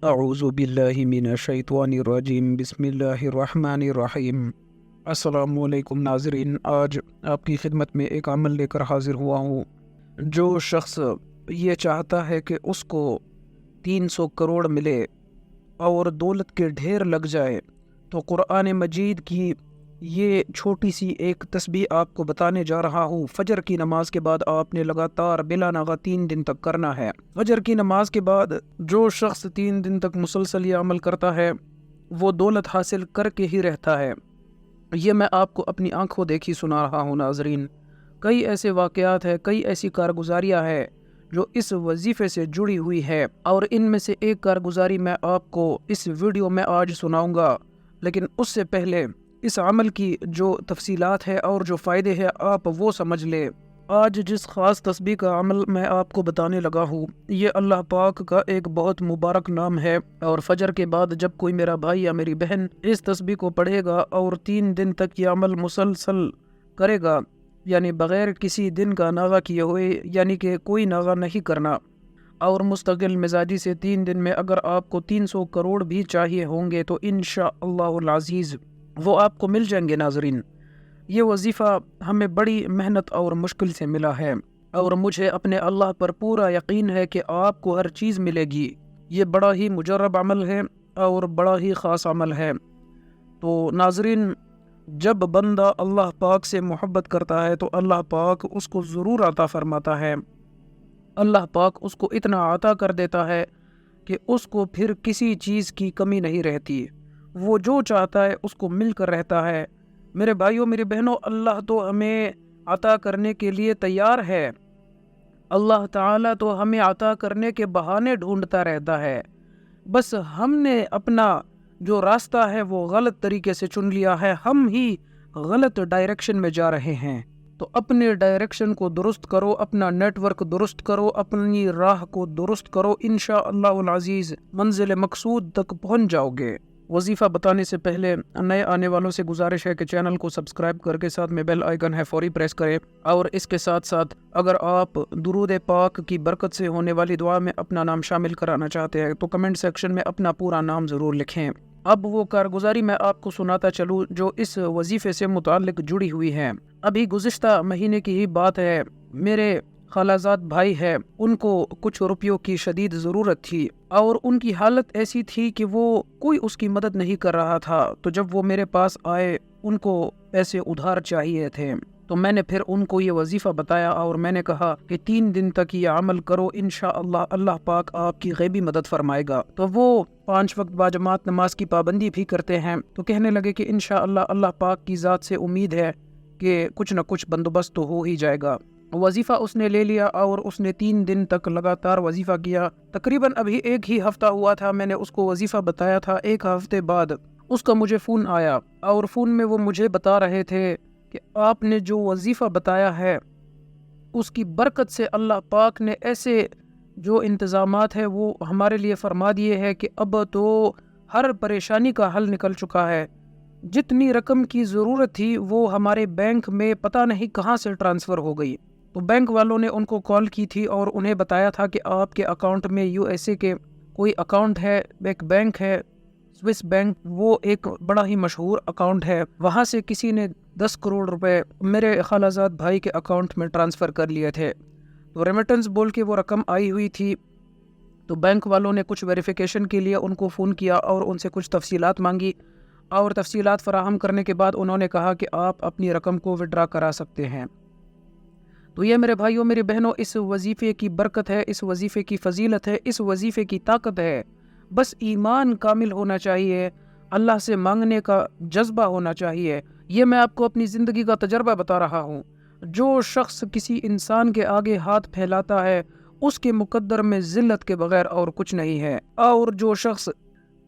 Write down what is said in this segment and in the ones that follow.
اعوذ باللہ من الشیطان الرجیم بسم اللہ الرحمن الرحیم۔ السلام علیکم ناظرین، آج آپ کی خدمت میں ایک عمل لے کر حاضر ہوا ہوں۔ جو شخص یہ چاہتا ہے کہ اس کو 300 کروڑ ملے اور دولت کے ڈھیر لگ جائے، تو قرآن مجید کی یہ چھوٹی سی ایک تسبیح آپ کو بتانے جا رہا ہوں۔ فجر کی نماز کے بعد آپ نے لگاتار بلا ناغہ 3 دن تک کرنا ہے۔ فجر کی نماز کے بعد جو شخص 3 دن تک مسلسل یہ عمل کرتا ہے وہ دولت حاصل کر کے ہی رہتا ہے۔ یہ میں آپ کو اپنی آنکھوں دیکھی سنا رہا ہوں ناظرین۔ کئی ایسے واقعات ہیں، کئی ایسی کارگزاریاں ہیں جو اس وظیفے سے جڑی ہوئی ہے، اور ان میں سے ایک کارگزاری میں آپ کو اس ویڈیو میں آج سناؤں گا۔ لیکن اس سے پہلے اس عمل کی جو تفصیلات ہے اور جو فائدے ہیں آپ وہ سمجھ لے۔ آج جس خاص تسبیح کا عمل میں آپ کو بتانے لگا ہوں، یہ اللہ پاک کا ایک بہت مبارک نام ہے، اور فجر کے بعد جب کوئی میرا بھائی یا میری بہن اس تسبیح کو پڑھے گا اور 3 دن تک یہ عمل مسلسل کرے گا، یعنی بغیر کسی دن کا ناغہ کیے ہوئے، یعنی کہ کوئی ناغہ نہیں کرنا، اور مستقل مزاجی سے 3 دن میں اگر آپ کو 300 کروڑ بھی چاہیے ہوں گے تو انشاءاللہ العزیز وہ آپ کو مل جائیں گے ناظرین۔ یہ وظیفہ ہمیں بڑی محنت اور مشکل سے ملا ہے، اور مجھے اپنے اللہ پر پورا یقین ہے کہ آپ کو ہر چیز ملے گی۔ یہ بڑا ہی مجرب عمل ہے اور بڑا ہی خاص عمل ہے۔ تو ناظرین، جب بندہ اللہ پاک سے محبت کرتا ہے تو اللہ پاک اس کو ضرور عطا فرماتا ہے۔ اللہ پاک اس کو اتنا عطا کر دیتا ہے کہ اس کو پھر کسی چیز کی کمی نہیں رہتی۔ وہ جو چاہتا ہے اس کو مل کر رہتا ہے۔ میرے بھائیوں، میری بہنوں، اللہ تو ہمیں عطا کرنے کے لیے تیار ہے۔ اللہ تعالیٰ تو ہمیں عطا کرنے کے بہانے ڈھونڈتا رہتا ہے، بس ہم نے اپنا جو راستہ ہے وہ غلط طریقے سے چن لیا ہے، ہم ہی غلط ڈائریکشن میں جا رہے ہیں۔ تو اپنے ڈائریکشن کو درست کرو، اپنا نیٹ ورک درست کرو، اپنی راہ کو درست کرو، انشاءاللہ العزیز منزل مقصود تک پہنچ جاؤ گے۔ وظیفہ بتانے سے پہلے نئے آنے والوں سے گزارش ہے کہ چینل کو سبسکرائب کر کے ساتھ میں بیل آئیکن ہے فوری پریس کریں، اور اس کے ساتھ ساتھ اگر آپ درود پاک کی برکت سے ہونے والی دعا میں اپنا نام شامل کرانا چاہتے ہیں تو کمنٹ سیکشن میں اپنا پورا نام ضرور لکھیں۔ اب وہ کارگزاری میں آپ کو سناتا چلوں جو اس وظیفے سے متعلق جڑی ہوئی ہے۔ ابھی گزشتہ مہینے کی ہی بات ہے، میرے خالازاد بھائی ہے، ان کو کچھ روپیوں کی شدید ضرورت تھی، اور ان کی حالت ایسی تھی کہ وہ کوئی اس کی مدد نہیں کر رہا تھا۔ تو جب وہ میرے پاس آئے، ان کو پیسے ادھار چاہیے تھے، تو میں نے پھر ان کو یہ وظیفہ بتایا، اور میں نے کہا کہ 3 دن تک یہ عمل کرو، انشاءاللہ اللہ پاک آپ کی غیبی مدد فرمائے گا۔ تو وہ 5 وقت باجماعت نماز کی پابندی بھی کرتے ہیں، تو کہنے لگے کہ انشاءاللہ اللہ پاک کی ذات سے امید ہے کہ کچھ نہ کچھ بندوبست تو ہو ہی جائے گا۔ وظیفہ اس نے لے لیا اور اس نے 3 دن تک لگاتار وظیفہ کیا۔ تقریباً ابھی 1 ہی ہفتہ ہوا تھا، میں نے اس کو وظیفہ بتایا تھا۔ 1 ہفتے بعد اس کا مجھے فون آیا، اور فون میں وہ مجھے بتا رہے تھے کہ آپ نے جو وظیفہ بتایا ہے اس کی برکت سے اللہ پاک نے ایسے جو انتظامات ہیں وہ ہمارے لیے فرما دیے ہیں کہ اب تو ہر پریشانی کا حل نکل چکا ہے۔ جتنی رقم کی ضرورت تھی وہ ہمارے بینک میں پتہ نہیں کہاں سے ٹرانسفر ہو گئی۔ تو بینک والوں نے ان کو کال کی تھی اور انہیں بتایا تھا کہ آپ کے اکاؤنٹ میں USA کے کوئی اکاؤنٹ ہے، ایک بینک ہے سوئس بینک، وہ ایک بڑا ہی مشہور اکاؤنٹ ہے، وہاں سے کسی نے 10 کروڑ روپے میرے خالازاد بھائی کے اکاؤنٹ میں ٹرانسفر کر لیے تھے۔ تو ریمیٹنس بول کے وہ رقم آئی ہوئی تھی، تو بینک والوں نے کچھ ویریفیکیشن کے لیے ان کو فون کیا اور ان سے کچھ تفصیلات مانگی، اور تفصیلات فراہم کرنے کے بعد انہوں نے کہا کہ آپ اپنی رقم کو وڈرا کرا سکتے ہیں۔ تو یہ میرے بھائیوں، میری بہنوں، اس وظیفے کی برکت ہے، اس وظیفے کی فضیلت ہے، اس وظیفے کی طاقت ہے۔ بس ایمان کامل ہونا چاہیے، اللہ سے مانگنے کا جذبہ ہونا چاہیے۔ یہ میں آپ کو اپنی زندگی کا تجربہ بتا رہا ہوں۔ جو شخص کسی انسان کے آگے ہاتھ پھیلاتا ہے اس کے مقدر میں ذلت کے بغیر اور کچھ نہیں ہے، اور جو شخص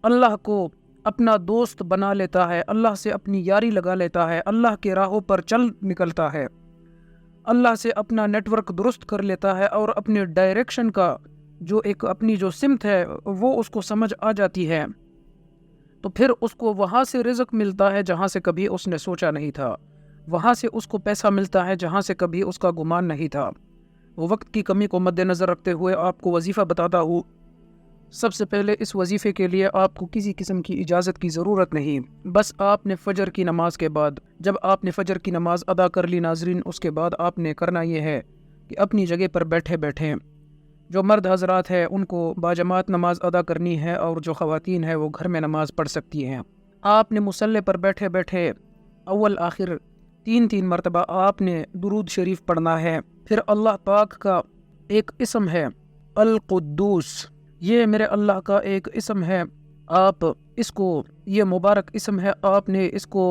اللہ کو اپنا دوست بنا لیتا ہے، اللہ سے اپنی یاری لگا لیتا ہے، اللہ کے راہوں پر چل نکلتا ہے، اللہ سے اپنا نیٹ ورک درست کر لیتا ہے، اور اپنے ڈائریکشن کا جو ایک اپنی جو سمت ہے وہ اس کو سمجھ آ جاتی ہے، تو پھر اس کو وہاں سے رزق ملتا ہے جہاں سے کبھی اس نے سوچا نہیں تھا، وہاں سے اس کو پیسہ ملتا ہے جہاں سے کبھی اس کا گمان نہیں تھا۔ وہ وقت کی کمی کو مد نظر رکھتے ہوئے آپ کو وظیفہ بتاتا ہوں۔ سب سے پہلے اس وظیفے کے لیے آپ کو کسی قسم کی اجازت کی ضرورت نہیں، بس آپ نے فجر کی نماز کے بعد، جب آپ نے فجر کی نماز ادا کر لی ناظرین، اس کے بعد آپ نے کرنا یہ ہے کہ اپنی جگہ پر بیٹھے بیٹھے جو مرد حضرات ہیں ان کو باجماعت نماز ادا کرنی ہے، اور جو خواتین ہیں وہ گھر میں نماز پڑھ سکتی ہیں۔ آپ نے مصلی پر بیٹھے بیٹھے اول آخر 3 مرتبہ آپ نے درود شریف پڑھنا ہے۔ پھر اللہ پاک کا ایک اسم ہے القدوس، یہ میرے اللہ کا ایک اسم ہے، آپ اس کو، یہ مبارک اسم ہے، آپ نے اس کو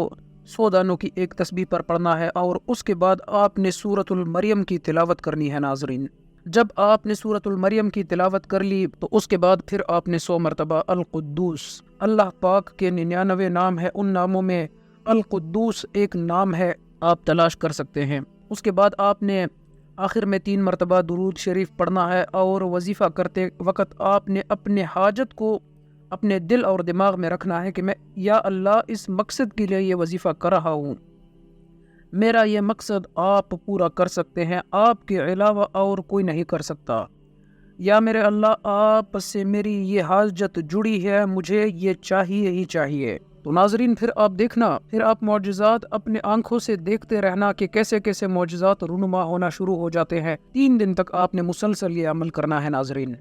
100 دانوں کی ایک تسبیح پر پڑھنا ہے، اور اس کے بعد آپ نے سورۃ المریم کی تلاوت کرنی ہے ناظرین۔ جب آپ نے سورۃ المریم کی تلاوت کر لی تو اس کے بعد پھر آپ نے 100 مرتبہ القدوس، اللہ پاک کے 99 نام ہے، ان ناموں میں القدوس ایک نام ہے، آپ تلاش کر سکتے ہیں۔ اس کے بعد آپ نے آخر میں 3 مرتبہ درود شریف پڑھنا ہے، اور وظیفہ کرتے وقت آپ نے اپنے حاجت کو اپنے دل اور دماغ میں رکھنا ہے کہ میں یا اللہ اس مقصد کے لیے یہ وظیفہ کر رہا ہوں، میرا یہ مقصد آپ پورا کر سکتے ہیں، آپ کے علاوہ اور کوئی نہیں کر سکتا، یا میرے اللہ آپ سے میری یہ حاجت جڑی ہے، مجھے یہ چاہیے ہی چاہیے۔ تو ناظرین پھر آپ دیکھنا، پھر آپ معجزات اپنے آنکھوں سے دیکھتے رہنا کہ کیسے کیسے معجزات رونما ہونا شروع ہو جاتے ہیں۔ 3 دن تک آپ نے مسلسل یہ عمل کرنا ہے ناظرین۔